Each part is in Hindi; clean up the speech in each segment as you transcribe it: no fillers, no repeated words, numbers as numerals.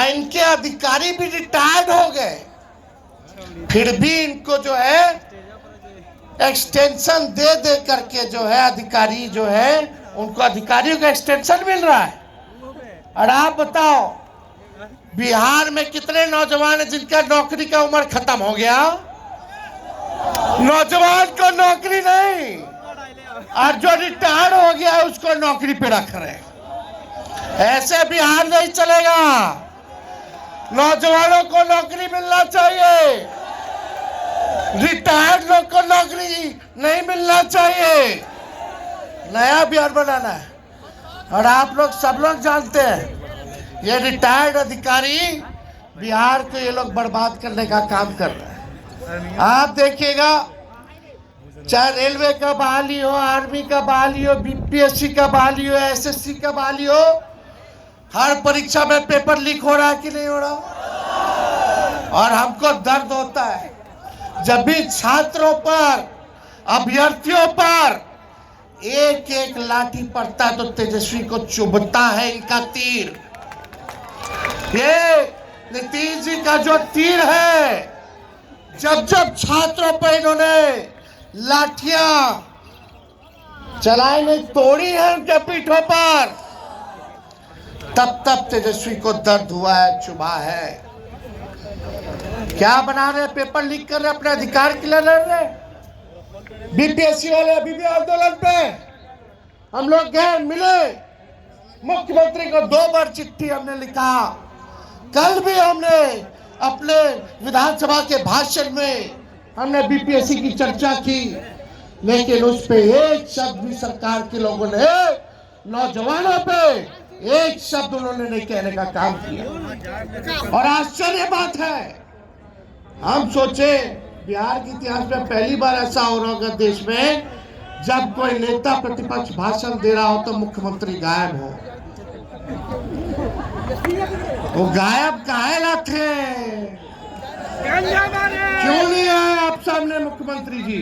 इनके अधिकारी भी रिटायर्ड हो गए, फिर भी इनको जो है एक्सटेंशन दे दे करके जो है अधिकारी जो है उनको अधिकारियों का एक्सटेंशन मिल रहा है। और आप बताओ बिहार में कितने नौजवान हैं जिनका नौकरी का उम्र खत्म हो गया? नौजवान को नौकरी नहीं, और जो रिटायर हो गया उसको नौकरी पे रख रहे। ऐसे बिहार नहीं चलेगा। नौजवानों को नौकरी मिलना चाहिए, रिटायर्ड लोग को नौकरी नहीं मिलना चाहिए। नया बिहार बनाना है। और आप लोग सब लोग जानते हैं ये रिटायर्ड अधिकारी बिहार को ये लोग बर्बाद करने का काम कर रहे हैं। आप देखिएगा, चाहे रेलवे का बहाली हो, आर्मी का बहाली हो, बीपीएससी का बहाली हो, एसएससी का बहाली हो, हर परीक्षा में पेपर लीक हो रहा है कि नहीं हो रहा? और हमको दर्द होता है जब भी छात्रों पर, अभ्यर्थियों पर एक एक लाठी पड़ता है तो तेजस्वी को चुभता है इनका तीर। ये नीतीश जी का जो तीर है, जब जब छात्रों पर इन्होंने लाठियां चलाई नहीं, तोड़ी है उनके पीठों पर, तब तब तेजस्वी को दर्द हुआ है, चुभा है। क्या बना रहे? पेपर लीक कर रहे, अपने अधिकार के लिए लड़ रहे। बीपीएससी वाले अभी भी आंदोलन पे। हम लोग गए, मिले मुख्यमंत्री को, 2 बार चिट्ठी हमने लिखा। कल भी हमने अपने विधानसभा के भाषण में हमने बीपीएससी की चर्चा की, लेकिन उस पे एक शब्द भी सरकार के लोगों ने, नौजवानों पे एक शब्द उन्होंने नहीं कहने का काम किया। और आश्चर्य बात है, हम सोचे बिहार के इतिहास में पहली बार ऐसा हो रहा होगा देश में, जब कोई नेता प्रतिपक्ष भाषण दे रहा हो तो मुख्यमंत्री गायब हो। वो गायब काहे ना थे? क्यों नहीं आए आप सामने मुख्यमंत्री जी?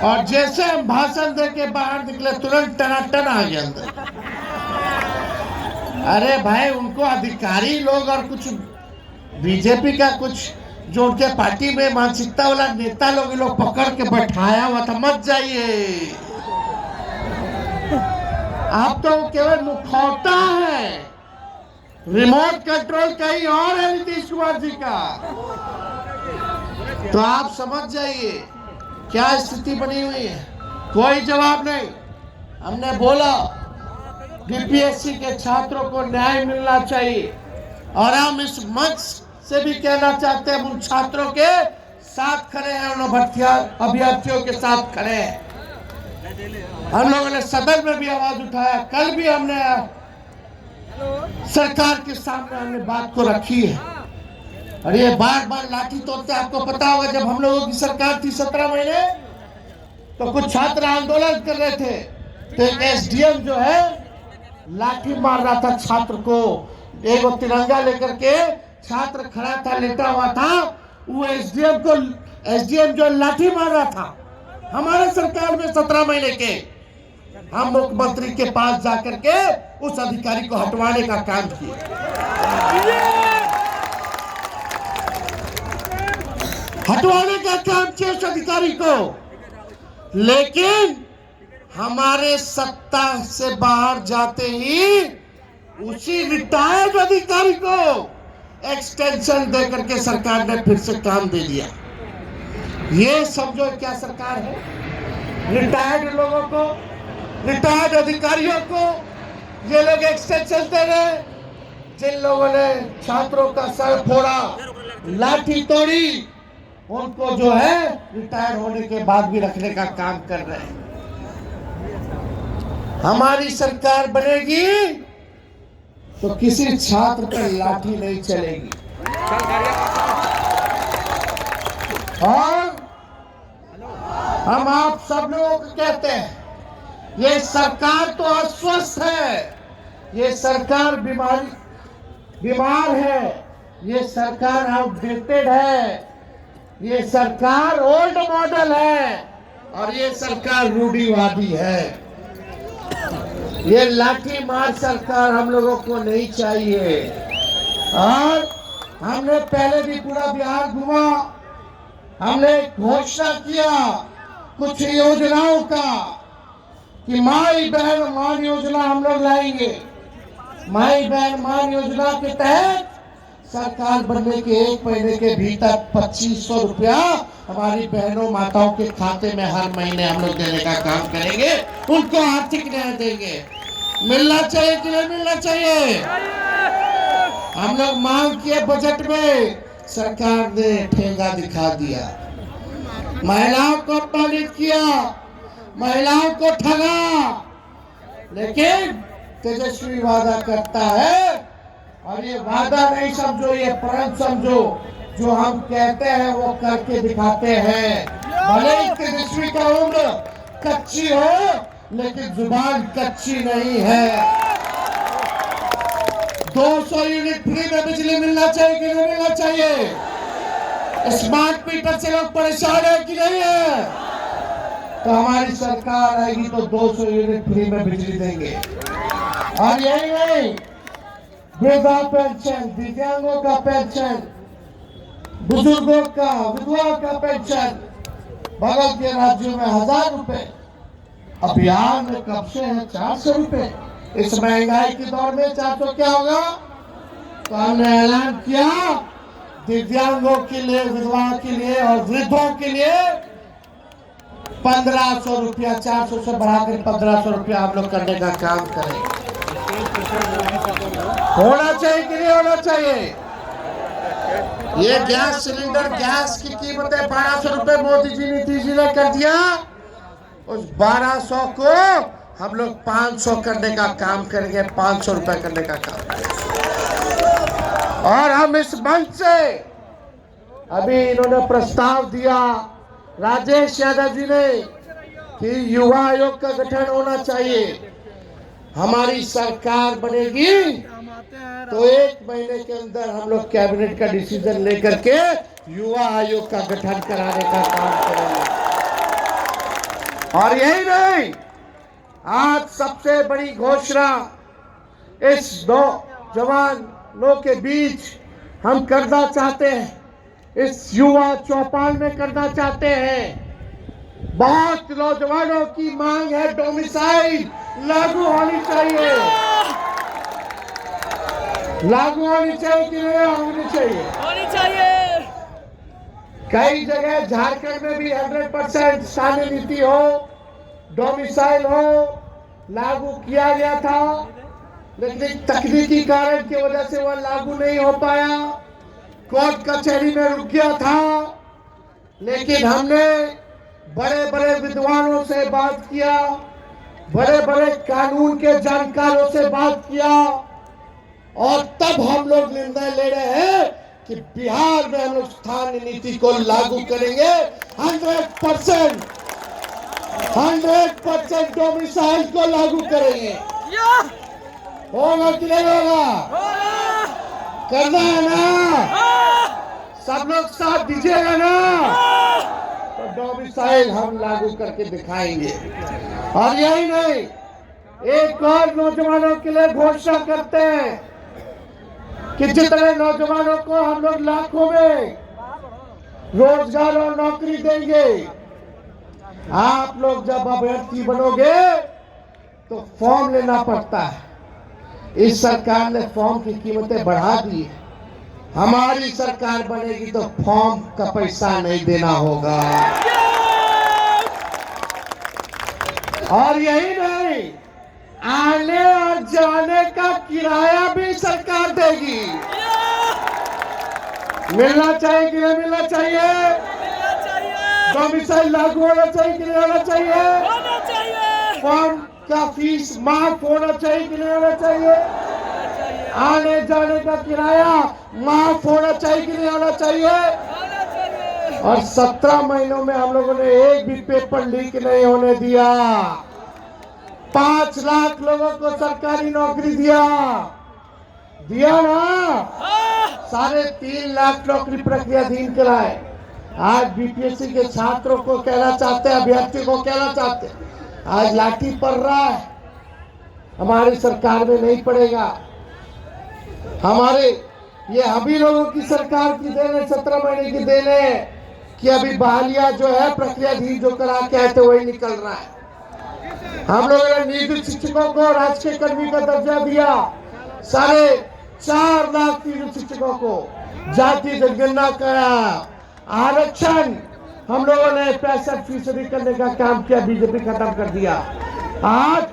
और जैसे हम भाषण दे के बाहर निकले तुरंत टनाटन आ गया अंदर। अरे भाई, उनको अधिकारी लोग और कुछ बीजेपी का कुछ जो उनके पार्टी में मानसिकता वाला नेता लोग पकड़ के बैठाया हुआ था। मत जाइए, आप तो केवल मुखौटा है, रिमोट कंट्रोल कहीं और है नीतीश कुमार जी का। तो आप समझ जाइए क्या स्थिति बनी हुई है। कोई जवाब नहीं। हमने बोला बीपीएससी के छात्रों को न्याय मिलना चाहिए, और हम इस मंच से भी कहना चाहते हैं, उन छात्रों के साथ खड़े हैं, उन अभ्यर्थियों के साथ खड़े हैं। हम लोगों ने सदन में भी आवाज उठाया, कल भी हमने सरकार के सामने हमने बात को रखी है। और ये बार बार लाठी तोड़ते, आपको पता होगा जब हम लोगों की सरकार थी 17 महीने, तो कुछ छात्र आंदोलन कर रहे थे, तो एक एसडीएम जो है लाठी मार रहा था छात्र को। एक तिरंगा लेकर के छात्र खड़ा था, लेटा हुआ था, वो एसडीएम जो लाठी मार रहा था, हमारे सरकार में 17 महीने के, हम मुख्यमंत्री के पास जाकर के उस अधिकारी को हटवाने का काम किया। हटवाने का काम किया उस अधिकारी को, लेकिन हमारे सत्ता से बाहर जाते ही उसी रिटायर्ड अधिकारी को एक्सटेंशन दे करके सरकार ने फिर से काम दे दिया। ये समझो क्या सरकार है? रिटायर्ड लोगों को, रिटायर्ड अधिकारियों को ये लोग एक्सटेंशन दे रहे। जिन लोगों ने छात्रों का सर फोड़ा, लाठी तोड़ी, उनको जो है रिटायर होने के बाद भी रखने का काम कर रहे हैं। हमारी सरकार बनेगी तो किसी छात्र पर लाठी नहीं चलेगी। और हम आप सब लोगों को कहते हैं, ये सरकार तो अस्वस्थ है, ये सरकार बीमार है, ये सरकार आउटडेटेड है, ये सरकार ओल्ड मॉडल है, और ये सरकार रूढ़िवादी है। ये लाठी मार सरकार हम लोगों को नहीं चाहिए। और हमने पहले भी पूरा बिहार घुमा, हमने घोषणा किया कुछ योजनाओं का कि माई बहन मान योजना हम लोग लाएंगे। माई बहन मान योजना के तहत सरकार बनने के 1 महीने के भीतर 2500 रुपया हमारी बहनों माताओं के खाते में हर महीने हम लोग देने का काम करेंगे, उनको आर्थिक न्याय देंगे। मिलना चाहिए कि नहीं मिलना चाहिए? हम लोग मांग किए बजट में, सरकार ने ठेंगा दिखा दिया, महिलाओं को अपमानित किया, महिलाओं को ठगा। लेकिन तेजस्वी वादा करता है, और ये वादा नहीं समझो, ये प्रण समझो, जो हम कहते हैं वो करके दिखाते हैं। भले ही तेजस्वी का उम्र कच्ची हो, लेकिन जुबान कच्ची नहीं है। 200 यूनिट फ्री में बिजली मिलना चाहिए कि नहीं मिलना चाहिए? स्मार्ट मीटर से लोग परेशान है कि नहीं है? तो हमारी सरकार आएगी तो 200 यूनिट फ्री में बिजली देंगे। और यही नहीं, वृद्धा पेंशन, दिव्यांगों का पेंशन, बुजुर्गों का, विधवा का पेंशन बगल के राज्यों में 1000 रुपए, अब बिहार में कब से है 400 रुपए। इस महंगाई के दौर में 400 क्या होगा? तो हमने ऐलान किया दिव्यांगों के लिए, विधवा के लिए और वृद्धों के लिए 1500 रुपया, 400 से बढ़ाकर 1500 रुपया हम लोग करने का काम करें। होना चाहिए कि नहीं होना चाहिए? ये गैस सिलेंडर, गैस की कीमतें 1200 रुपए मोदी जी, नीतीश जी ने कर दिया। उस 1200 को हम लोग 500 करने का काम करेंगे, 500 रुपए करने का काम करेंगे। और हम इस मंच से अभी इन्होंने प्रस्ताव दिया राजेश यादव जी ने कि युवा आयोग का गठन होना चाहिए। हमारी सरकार बनेगी तो 1 महीने के अंदर हम लोग कैबिनेट का डिसीजन लेकर के युवा आयोग का गठन कराने का काम करेंगे। और यही नहीं, आज सबसे बड़ी घोषणा इस नौजवानों के बीच हम करना चाहते हैं, इस युवा चौपाल में करना चाहते हैं। बहुत नौजवानों की मांग है डोमिसाइल लागू होनी चाहिए। लागू होनी चाहिए कि नहीं होनी चाहिए? होनी चाहिए। कई जगह झारखंड में भी 100% स्थानीय नीति हो, डोमिसाइल हो, लागू किया गया था, लेकिन तकनीकी कारण की वजह से वह लागू नहीं हो पाया, कोर्ट कचहरी में रुक गया था। लेकिन हमने बड़े बड़े विद्वानों से बात किया, बड़े बड़े कानून के जानकारों से बात किया, और तब हम लोग निर्णय ले रहे हैं कि बिहार में हम लोग स्थानीय नीति को लागू करेंगे। 100% डोमिसाइल को लागू करेंगे। होगा कि नहीं होगा? करना है ना? सब लोग साथ दीजिएगा ना? तो डोमिसाइल हम लागू करके दिखाएंगे। और यही नहीं, एक और नौजवानों के लिए घोषणा करते हैं कि जितने नौजवानों को हम लोग लाखों में रोजगार और नौकरी देंगे, आप लोग जब अभ्यर्थी बनोगे तो फॉर्म लेना पड़ता है। इस सरकार ने फॉर्म की कीमतें बढ़ा दी है। हमारी सरकार बनेगी तो फॉर्म का पैसा नहीं देना होगा। और यही नहीं, आने और जाने का किराया भी सरकार देगी। मिलना चाहिए कि नहीं मिलना चाहिए? डोमिसाइल लागू होना चाहिए कि नहीं होना चाहिए? फॉर्म का फीस माफ होना चाहिए कि नहीं होना चाहिए? आने जाने का किराया माफ होना चाहिए कि नहीं होना चाहिए? और 17 महीनों में हम लोगों ने एक भी पेपर लीक नहीं होने दिया। 5 लाख लोगों को सरकारी नौकरी दिया ना? 3.5 लाख नौकरी प्रक्रियाधीन कराए। आज बीपीएससी के छात्रों को कहना चाहते हैं, अभ्यर्थी को कहना चाहते हैं, आज लाठी पड़ रहा है, हमारी सरकार में नहीं पड़ेगा। हमारे ये अभी लोगों की सरकार की देन है, 17 महीने की देन है कि अभी बहालिया जो है प्रक्रियाधीन जो करा के आए थे वही निकल रहा है। हम लोगों ने नियोजित शिक्षकों को राजकीय कर्मी का दर्जा दिया, 4.5 लाख नियोजित शिक्षकों को जाति जनगणना करा, आरक्षण हम लोगों ने 65% करने का काम किया, बीजेपी खत्म कर दिया। आज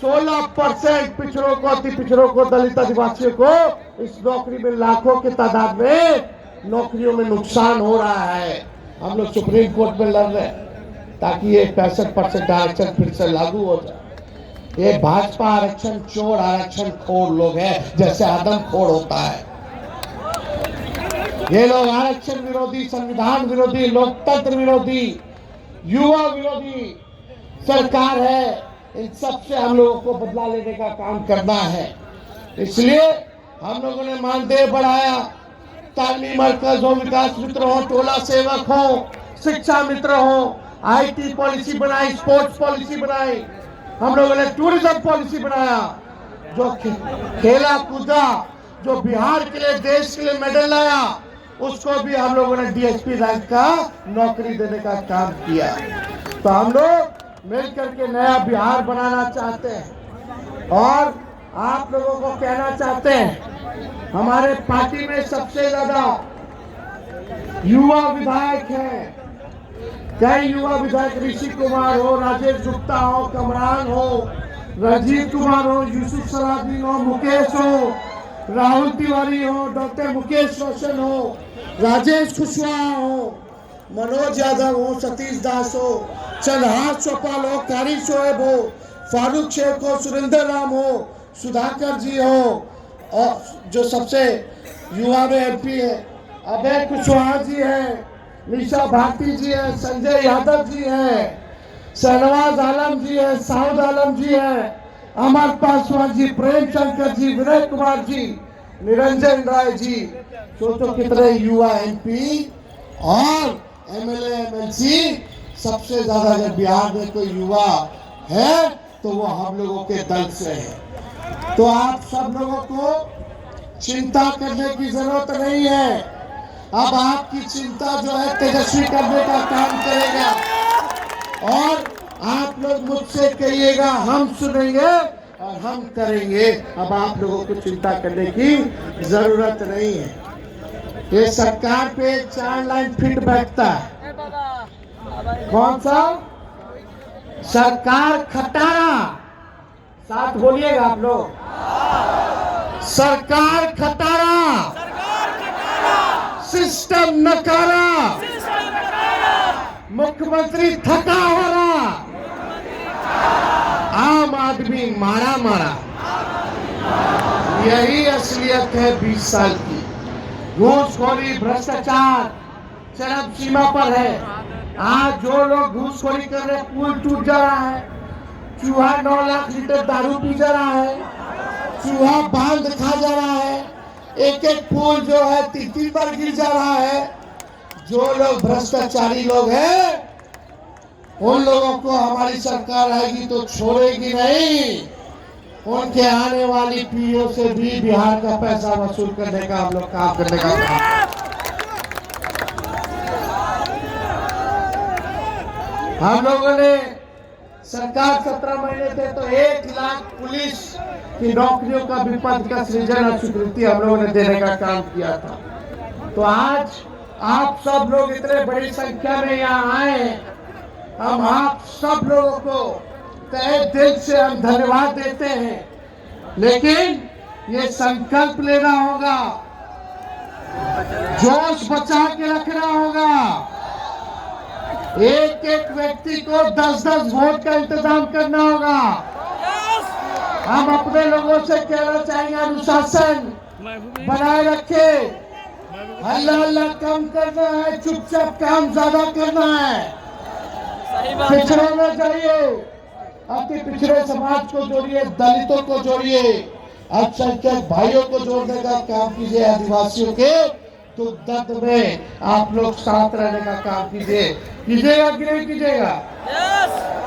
16% पिछड़ों को, अति पिछड़ों को, दलित आदिवासियों को इस नौकरी में लाखों की तादाद में नौकरियों में नुकसान हो रहा है। हम लोग सुप्रीम कोर्ट में लड़ रहे हैं ताकि ये 65% आरक्षण फिर से लागू हो जाए। ये भाजपा आरक्षण चोर, आरक्षण खोर लोग हैं, जैसे आदमखोर होता है। ये लोग आरक्षण विरोधी, संविधान विरोधी, लोकतंत्र विरोधी, युवा विरोधी सरकार है। इन सबसे हम लोगों को बदला लेने का काम करना है। इसलिए हम लोगों ने मानदेय बढ़ाया, तालीमी मरकज हो, विकास मित्र हो, टोला सेवक हो, शिक्षा मित्र हो, IT पॉलिसी बनाई, स्पोर्ट्स पॉलिसी बनाई, हम लोगों ने टूरिज्म पॉलिसी बनाया, जो खेला कूदा, जो बिहार के लिए, देश के लिए मेडल लाया, उसको भी हम लोगों ने DSP रैंक का नौकरी देने का काम किया। तो हम लोग मिल करके नया बिहार बनाना चाहते हैं। और आप लोगों को कहना चाहते हैं, हमारे पार्टी में सबसे ज्यादा युवा विधायक हैं। कई युवा विधायक, ऋषि कुमार हो, राजेश गुप्ता हो, कमरान हो, राजीव कुमार हो, यूसुफ सलाउद्दीन हो, मुकेश हो, राहुल तिवारी हो, डॉक्टर मुकेश रोशन हो, राजेश कुशवाहा हो, मनोज यादव हो, सतीश दास हो, चंद्रहास चौपाल हो, कारी शोएब हो, फारूक शेख हो, सुरेंद्र राम हो, सुधाकर जी हो, और जो सबसे युवा में MP है अभय कुशवाहा जी है, निशा भारती जी है, संजय यादव जी है, शहनवाज आलम जी है, साउद आलम जी है, अमर पासवान जी, प्रेम शंकर जी, विनय कुमार जी, निरंजन राय जी। सोचो कितने युवा MP और MLA MLC। सबसे ज्यादा अगर बिहार में कोई युवा है तो वो हम लोगों के दल से है। तो आप सब लोगों को चिंता करने की जरूरत नहीं है। अब आपकी चिंता जो है तेजस्वी करने का काम करेगा, और आप लोग मुझसे कहिएगा, हम सुनेंगे और हम करेंगे। अब आप लोगों को चिंता करने की जरूरत नहीं है। ये सरकार पे 4 लाइन फिट बैठता है। कौन सा? सरकार खटारा। साथ बोलिएगा आप लोग, सरकार खटारा, सिस्टम नकारा, मुख्यमंत्री थका हो रहा, आम आदमी मारा मारा। यही असलियत है 20 साल की। घूसखोरी, भ्रष्टाचार चरम सीमा पर है। आज जो लोग घूसखोरी कर रहे, पुल टूट जा रहा है, चूहा 9 लाख लीटर दारू पी जा रहा है, चूहा बांध खा जा रहा है, एक एक पुल जो है 3-3 बार गिर जा रहा है। जो लोग भ्रष्टाचारी लोग हैं, उन लोगों को हमारी सरकार आएगी तो छोड़ेगी नहीं। उनके आने वाली पीढ़ियों से भी बिहार का पैसा वसूल करने का हम लोग काम करने का काम। हम लोगों ने सरकार 17 महीने थे तो 1 लाख पुलिस की नौकरियों का भी पद का सृजन और स्वीकृति हम लोगों ने देने का काम किया था। तो आज आप सब लोग इतने बड़ी संख्या में यहाँ आए, हम आप सब लोगों को तहे दिल से हम धन्यवाद देते हैं। लेकिन ये संकल्प लेना होगा, जोश बचा के रखना होगा। एक एक व्यक्ति को 10-10 वोट का इंतजाम करना होगा। हम अपने लोगों से कहना चाहेंगे, अनुशासन बनाए रखे, हल्ला हल्ला कम करना है, चुपचाप काम ज्यादा करना है। पिछड़ों में जाइए, अति पिछड़े समाज को जोड़िए, दलितों को जोड़िए, अल्पसंख्यक भाइयों को जोड़ने का काम कीजिए, आदिवासियों के दुख दर्द में आप लोग साथ रहने का काम कीजिए। कीजिएगा कि नहीं कीजिएगा?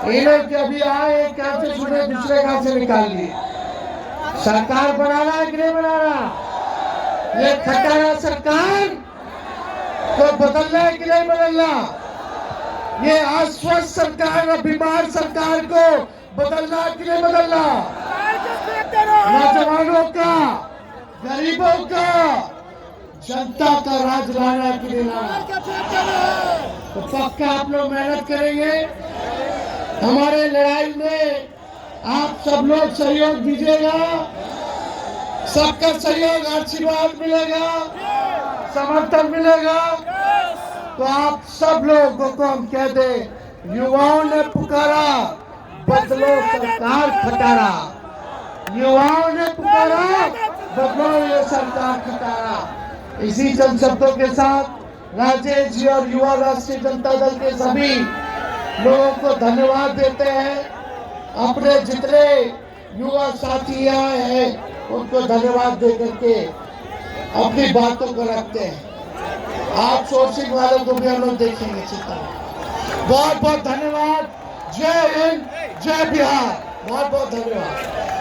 इन्हें अभी आए, एक काम से छुड़े, दूसरे काम से निकाल लिए। सरकार बनाना है कि नहीं बनाना? ये खटारा सरकार को बदलना है कि नहीं बदलना? ये आश्वस्त सरकार और बीमार सरकार को बदलना है कि नहीं बदलना? नौजवानों का, गरीबों का, जनता का राज लाना कि नहीं लाना? तो पक्का आप लोग मेहनत करेंगे। हमारे लड़ाई में आप सब लोग सहयोग दीजिएगा। सबका सहयोग, आशीर्वाद मिलेगा, समर्थन मिलेगा। तो आप सब लोगों को हम कह दें, युवाओं ने पुकारा, बदलो सरकार खटारा। युवाओं ने पुकारा, बदलो ये सरकार खटारा। इसी चंद शब्दों के साथ राजेश जी और युवा राष्ट्रीय जनता दल के सभी लोगों को धन्यवाद देते हैं। अपने जितने युवा साथी आए हैं उनको धन्यवाद दे करके अपनी बातों को रखते हैं। आप सोर्सिंग वालों को भी हम लोग देखेंगे। बहुत बहुत धन्यवाद। जय हिंद, जय बिहार। बहुत बहुत धन्यवाद।